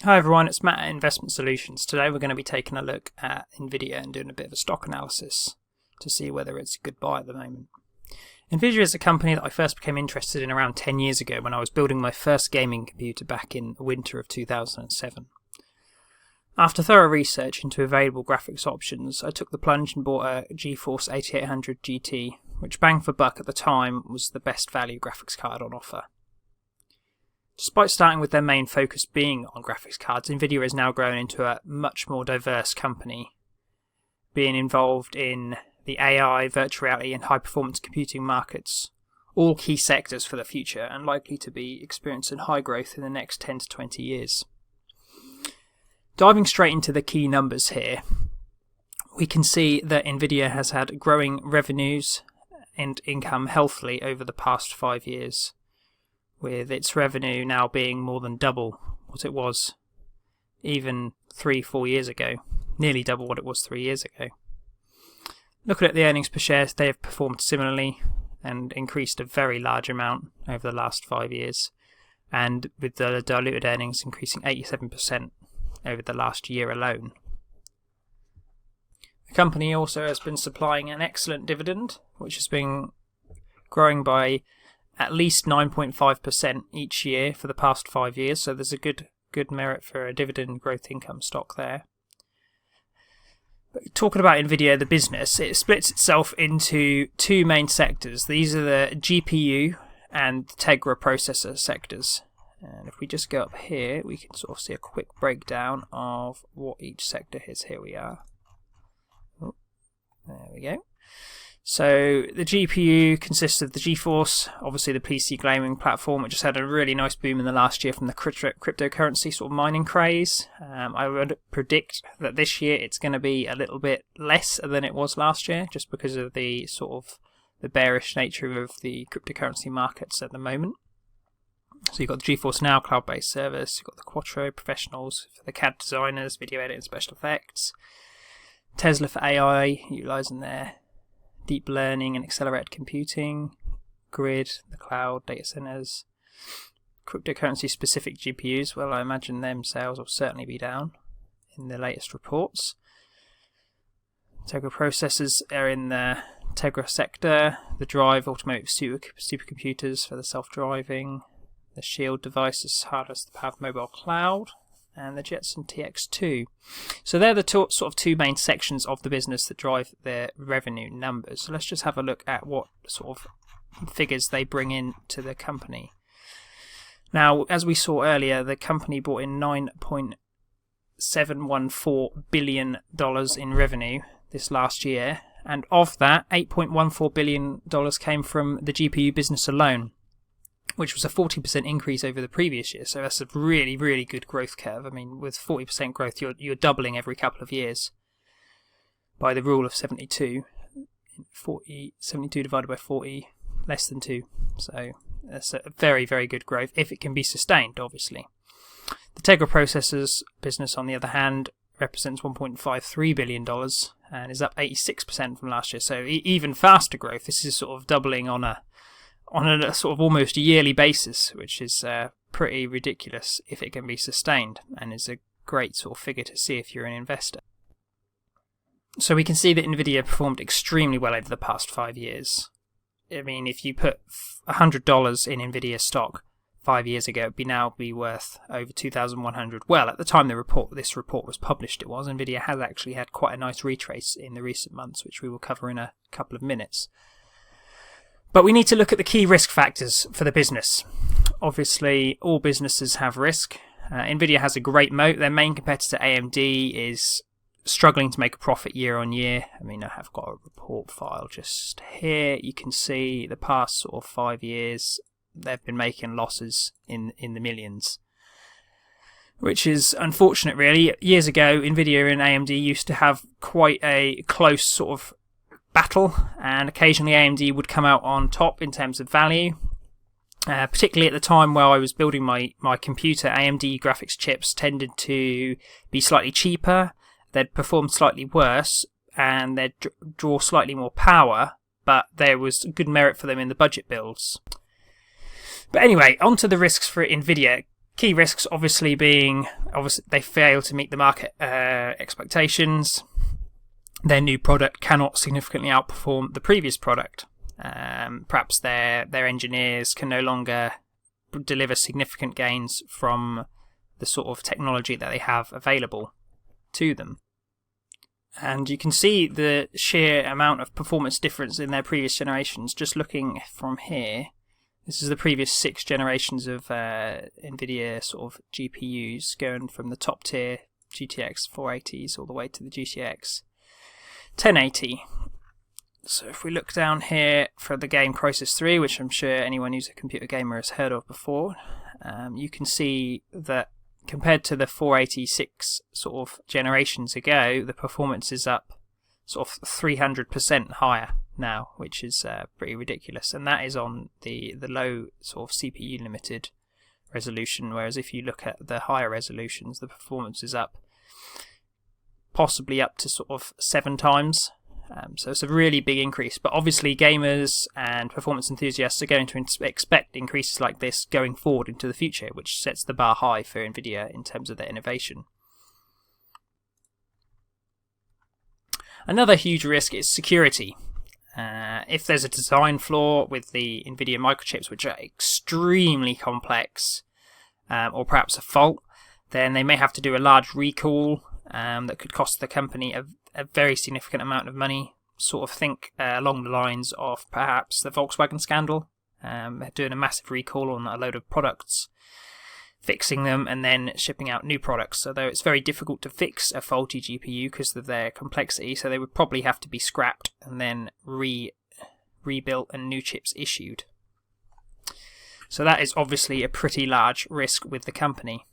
Hi everyone, it's Matt at Investment Solutions. Today we're going to be taking a look at Nvidia and doing a bit of a stock analysis to see whether it's a good buy at the moment. Nvidia is a company that I first became interested in around 10 years ago when I was building my first gaming computer back in the winter of 2007. After thorough research into available graphics options, I took the plunge and bought a GeForce 8800 GT, which bang for buck at the time was the best value graphics card on offer. Despite starting with their main focus being on graphics cards, Nvidia has now grown into a much more diverse company, being involved in the AI, virtual reality and high-performance computing markets, all key sectors for the future and likely to be experiencing high growth in the next 10 to 20 years. Diving straight into the key numbers here, we can see that Nvidia has had growing revenues and income healthily over the past 5 years, with its revenue now being more than double what it was even 3-4 years ago, nearly double what it was 3 years ago. Looking at the earnings per share, they have performed similarly and increased a very large amount over the last 5 years, and with the diluted earnings increasing 87% over the last year alone. The company also has been supplying an excellent dividend, which has been growing by at least 9.5% each year for the past 5 years, so there's a good merit for a dividend growth income stock there. But talking about Nvidia, the business, it splits itself into two main sectors. These are the GPU and Tegra processor sectors. And if we just go up here, we can sort of see a quick breakdown of what each sector is. Here we are. Oh, there we go. So the GPU consists of the GeForce, obviously the PC gaming platform, which has had a really nice boom in the last year from the cryptocurrency sort of mining craze. I would predict that this year it's going to be a little bit less than it was last year, just because of the sort of the bearish nature of the cryptocurrency markets at the moment. So you've got the GeForce Now cloud-based service, you've got the Quattro Professionals for the CAD designers, video editing, special effects, Tesla for AI, utilising their deep learning and accelerated computing, grid, the cloud, data centers, cryptocurrency specific GPUs. Well, I imagine them sales will certainly be down in the latest reports. Tegra processors are in the Tegra sector, the Drive automotive supercomputers for the self-driving, the Shield devices harness the power of mobile cloud, and the Jetson TX2. So they're the sort of two main sections of the business that drive their revenue numbers. So let's just have a look at what sort of figures they bring in to the company. Now, as we saw earlier, the company brought in $9.714 billion in revenue this last year, and of that, $8.14 billion came from the GPU business alone, which was a 40% increase over the previous year. So that's a really, really good growth curve. I mean, with 40% growth, you're doubling every couple of years by the rule of 72. 72 divided by 40, less than 2. So that's a very, very good growth, if it can be sustained, obviously. The Tegra processors business, on the other hand, represents $1.53 billion and is up 86% from last year. So even faster growth. This is sort of doubling on a sort of almost yearly basis, which is pretty ridiculous if it can be sustained, and is a great sort of figure to see if you're an investor. So we can see that Nvidia performed extremely well over the past 5 years. I mean, if you put $100 in Nvidia stock 5 years ago, it would now be worth over $2,100. Well, at the time this report was published, Nvidia has actually had quite a nice retrace in the recent months, which we will cover in a couple of minutes. But we need to look at the key risk factors for the business. Obviously, all businesses have risk. Nvidia has a great moat. Their main competitor, AMD, is struggling to make a profit year on year. I mean, I have got a report file just here. You can see the past sort of 5 years, they've been making losses in the millions, which is unfortunate, really. Years ago, Nvidia and AMD used to have quite a close sort of battle, and occasionally AMD would come out on top in terms of value. Particularly at the time where I was building my computer, AMD graphics chips tended to be slightly cheaper, they'd perform slightly worse, and they'd draw slightly more power, but there was good merit for them in the budget builds. But anyway, onto the risks for Nvidia. Key risks obviously being, they fail to meet the market expectations. Their new product cannot significantly outperform the previous product. Perhaps their engineers can no longer deliver significant gains from the sort of technology that they have available to them. And you can see the sheer amount of performance difference in their previous generations just looking from here. This is the previous 6 generations of Nvidia sort of GPUs, going from the top tier GTX 480s all the way to the GTX 1080. So if we look down here for the game Crysis 3, which I'm sure anyone who's a computer gamer has heard of before, you can see that compared to the 486 sort of generations ago, the performance is up sort of 300% higher now, which is pretty ridiculous. And that is on the low sort of CPU limited resolution, whereas if you look at the higher resolutions, the performance is up possibly up to sort of 7 times. So it's a really big increase, but obviously gamers and performance enthusiasts are going to expect increases like this going forward into the future, which sets the bar high for Nvidia in terms of their innovation. Another huge risk is security. If there's a design flaw with the Nvidia microchips, which are extremely complex, or perhaps a fault, then they may have to do a large recall that could cost the company a very significant amount of money. Sort of think along the lines of perhaps the Volkswagen scandal. They're doing a massive recall on a load of products, fixing them and then shipping out new products. Although it's very difficult to fix a faulty GPU because of their complexity, so they would probably have to be scrapped and then rebuilt and new chips issued. So that is obviously a pretty large risk with the company.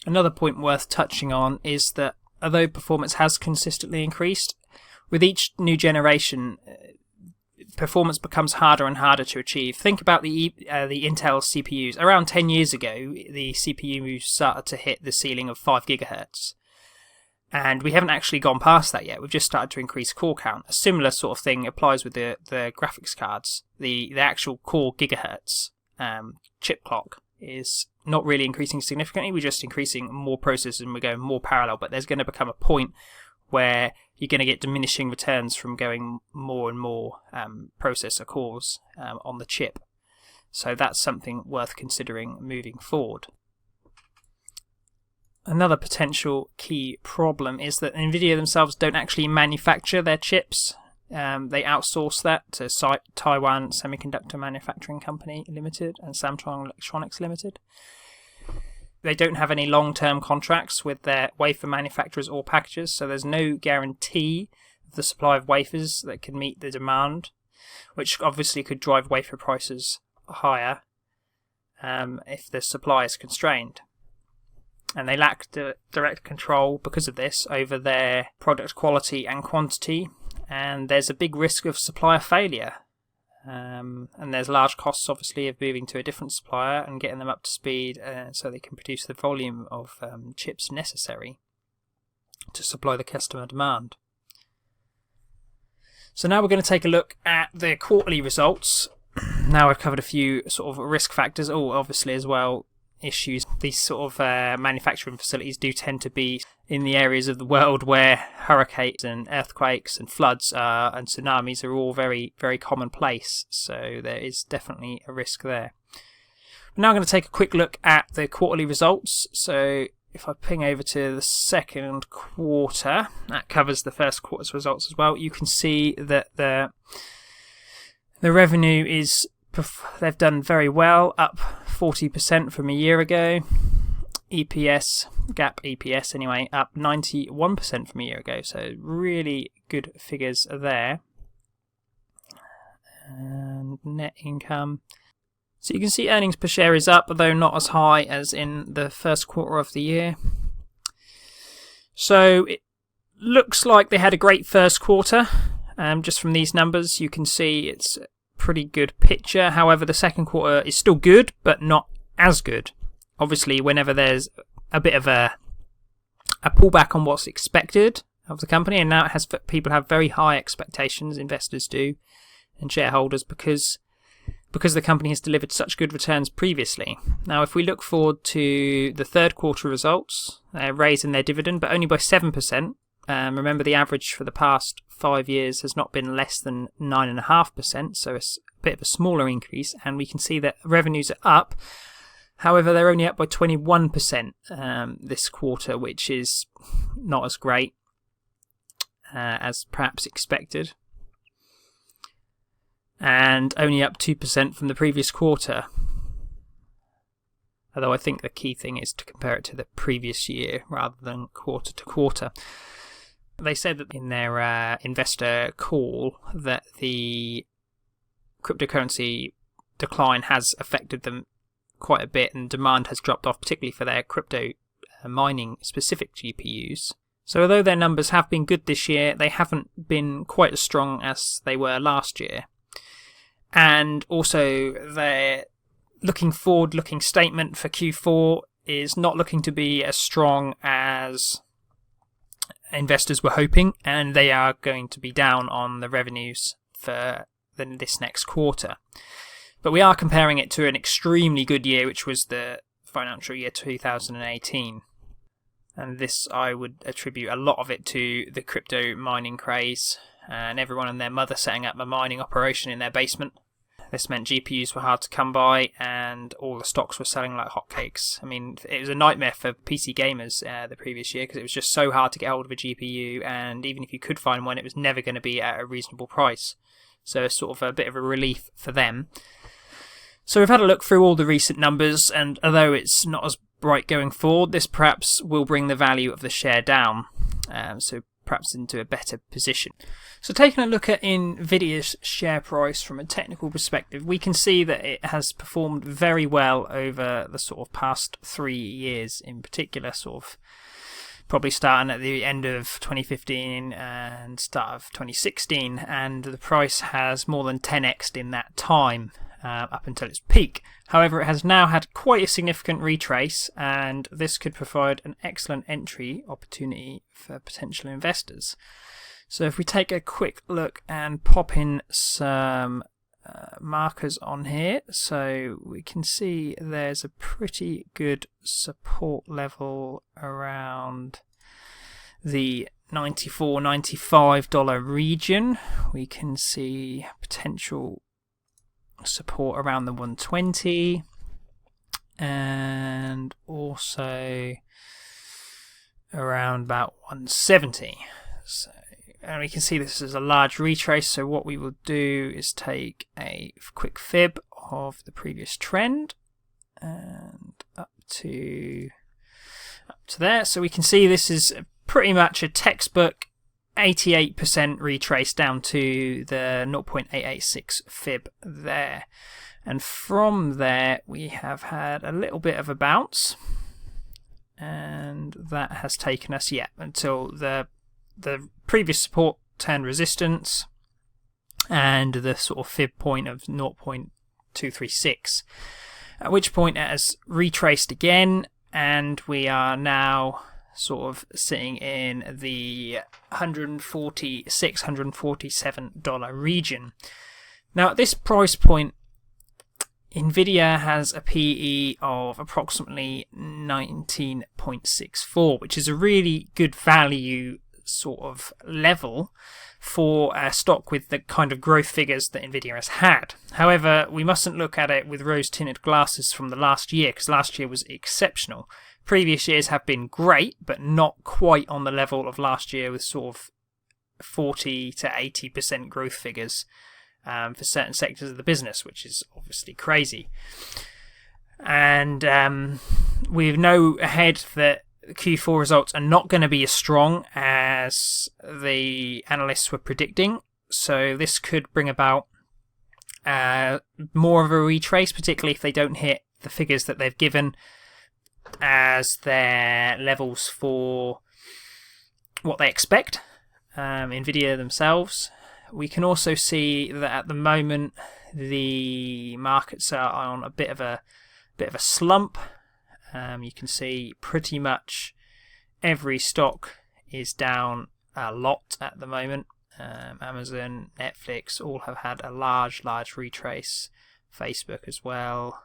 Another point worth touching on is that although performance has consistently increased, with each new generation, performance becomes harder and harder to achieve. Think about the Intel CPUs. Around 10 years ago, the CPUs started to hit the ceiling of 5 GHz. And we haven't actually gone past that yet. We've just started to increase core count. A similar sort of thing applies with the graphics cards. The actual core gigahertz chip clock is not really increasing significantly. We're just increasing more processors and we're going more parallel, but there's going to become a point where you're going to get diminishing returns from going more and more processor cores on the chip. So that's something worth considering moving forward. Another potential key problem is that Nvidia themselves don't actually manufacture their chips. They outsource that to Taiwan Semiconductor Manufacturing Company Limited and Samsung Electronics Limited. They don't have any long-term contracts with their wafer manufacturers or packagers, so there's no guarantee of the supply of wafers that can meet the demand, which obviously could drive wafer prices higher if the supply is constrained. And they lack direct control because of this over their product quality and quantity, and there's a big risk of supplier failure. And there's large costs, obviously, of moving to a different supplier and getting them up to speed so they can produce the volume of chips necessary to supply the customer demand. So now we're going to take a look at the quarterly results. Now I've covered a few sort of risk factors. Obviously as well, issues. These sort of manufacturing facilities do tend to be in the areas of the world where hurricanes and earthquakes and floods and tsunamis are all very, very commonplace. So there is definitely a risk there. We're now going to take a quick look at the quarterly results. So if I ping over to the second quarter, that covers the first quarter's results as well. You can see that the revenue is, they've done very well, up 40% from a year ago. EPS, GAAP EPS anyway, up 91% from a year ago. So really good figures there. And net income. So you can see earnings per share is up, although not as high as in the first quarter of the year. So it looks like they had a great first quarter. Just from these numbers, you can see it's a pretty good picture. However, the second quarter is still good, but not as good. Obviously, whenever there's a bit of a pullback on what's expected of the company, and now it has, people have very high expectations, investors do, and shareholders, because because the company has delivered such good returns previously. Now, if we look forward to the third quarter results, they're raising their dividend, but only by 7%. Remember, the average for the past 5 years has not been less than 9.5%, so it's a bit of a smaller increase, and we can see that revenues are up. However, they're only up by 21% this quarter, which is not as great as perhaps expected, and only up 2% from the previous quarter. Although I think the key thing is to compare it to the previous year rather than quarter to quarter. They said that in their investor call that the cryptocurrency decline has affected them quite a bit, and demand has dropped off, particularly for their crypto mining specific GPUs. So although their numbers have been good this year, they haven't been quite as strong as they were last year. And also their forward-looking statement for Q4 is not looking to be as strong as investors were hoping, and they are going to be down on the revenues for this next quarter. But we are comparing it to an extremely good year, which was the financial year 2018. And this, I would attribute a lot of it to the crypto mining craze and everyone and their mother setting up a mining operation in their basement. This meant GPUs were hard to come by and all the stocks were selling like hotcakes. I mean, it was a nightmare for PC gamers the previous year because it was just so hard to get hold of a GPU, and even if you could find one, it was never going to be at a reasonable price. So it's sort of a bit of a relief for them. So we've had a look through all the recent numbers, and although it's not as bright going forward, this perhaps will bring the value of the share down. So perhaps into a better position. So taking a look at Nvidia's share price from a technical perspective, we can see that it has performed very well over the sort of past 3 years, in particular, sort of probably starting at the end of 2015 and start of 2016, and the price has more than 10x'd in that time. Up until its peak. However, it has now had quite a significant retrace, and this could provide an excellent entry opportunity for potential investors. So if we take a quick look and pop in some markers on here, so we can see there's a pretty good support level around the $94, $95 region. We can see potential support around the 120 and also around about 170. So, and we can see this is a large retrace, so what we will do is take a quick fib of the previous trend and up to there. So we can see this is pretty much a textbook 88% retrace down to the 0.886 fib there. And from there we have had a little bit of a bounce, and that has taken us until the previous support turned resistance and the sort of fib point of 0.236, at which point it has retraced again, and we are now sort of sitting in the $146, $147 region. Now at this price point, Nvidia has a PE of approximately 19.64, which is a really good value sort of level for a stock with the kind of growth figures that Nvidia has had. However, we mustn't look at it with rose-tinted glasses from the last year, because last year was exceptional. Previous years have been great, but not quite on the level of last year, with sort of 40 to 80% growth figures for certain sectors of the business, which is obviously crazy. And we know ahead that Q4 results are not going to be as strong as the analysts were predicting, so this could bring about more of a retrace, particularly if they don't hit the figures that they've given as their levels for what they expect, Nvidia themselves. We can also see that at the moment the markets are on a bit of a slump. You can see pretty much every stock is down a lot at the moment. Amazon, Netflix all have had a large retrace. Facebook as well.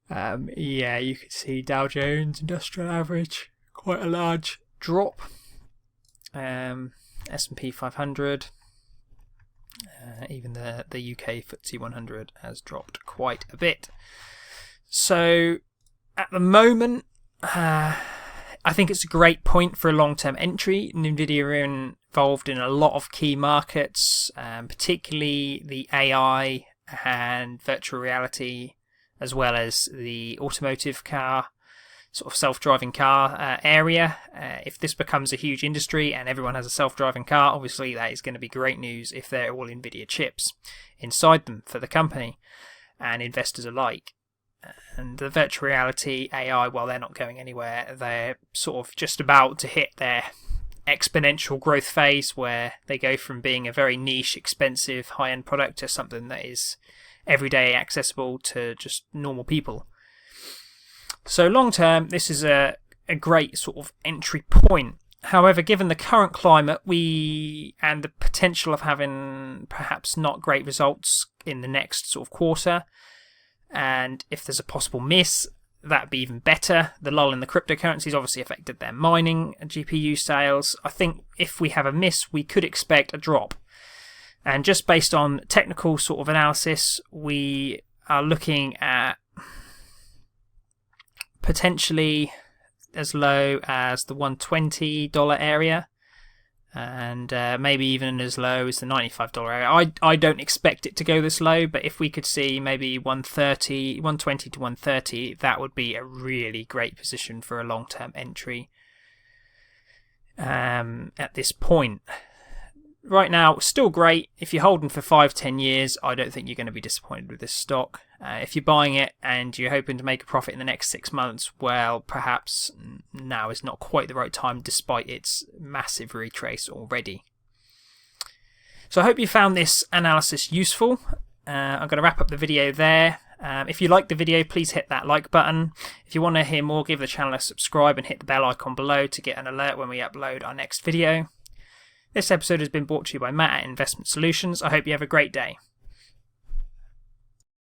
Yeah, you can see Dow Jones Industrial Average, quite a large drop. S&P 500, even the UK FTSE 100 has dropped quite a bit. So at the moment, I think it's a great point for a long-term entry. Nvidia are involved in a lot of key markets, particularly the AI and virtual reality, as well as the automotive car, sort of self-driving car area. If this becomes a huge industry and everyone has a self-driving car, obviously that is going to be great news if they're all Nvidia chips inside them for the company and investors alike. And the virtual reality AI, while they're not going anywhere, they're sort of just about to hit their exponential growth phase where they go from being a very niche, expensive, high-end product to something that is everyday accessible to just normal people. So long term, this is a great sort of entry point. However, given the current climate, and the potential of having perhaps not great results in the next sort of quarter, and if there's a possible miss, that'd be even better. The lull in the cryptocurrencies obviously affected their mining and GPU sales. I think if we have a miss, we could expect a drop. And just based on technical sort of analysis, we are looking at potentially as low as the $120 area, and maybe even as low as the $95 area. I don't expect it to go this low, but if we could see maybe 120 to 130, that would be a really great position for a long-term entry at this point. Right now, still great. If you're holding for 5-10 years, I don't think you're going to be disappointed with this stock. If you're buying it and you're hoping to make a profit in the next 6 months, well, perhaps now is not quite the right time despite its massive retrace already. So I hope you found this analysis useful. I'm going to wrap up the video there. If you liked the video, please hit that like button. If you want to hear more, give the channel a subscribe and hit the bell icon below to get an alert when we upload our next video. This episode has been brought to you by Matt at Investment Solutions. I hope you have a great day.